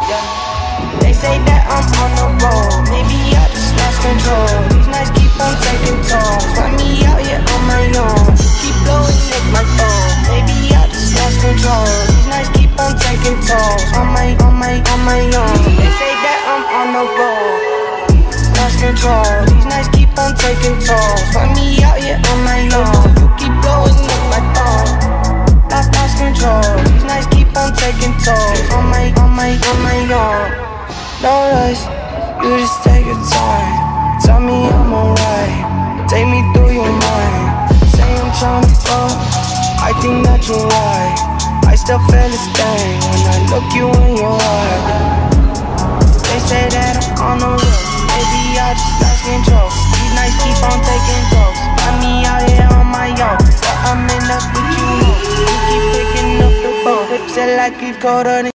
They say that I'm on the road, maybe I just lost control. These nights keep on taking tolls, find me out here on my own. Keep blowing with my phone, maybe I just lost control. These nights keep on taking tolls, on my own. They say that I'm on the road, lost control. These nights keep on taking tolls, find me out here on my own. You keep blowing with my phone, lost control. These nights keep on taking tolls, on my own. No rush, you just take your time. Tell me I'm alright, take me through your mind. Say I'm trying to fuck, I think that you're right. I still feel this thing when I look you in your eyes. They say that I'm on the road, maybe I just lost control. These nights keep on taking tolls, find me out here on my own. But I'm in up with you, you keep picking up the phone. Said like it's colder than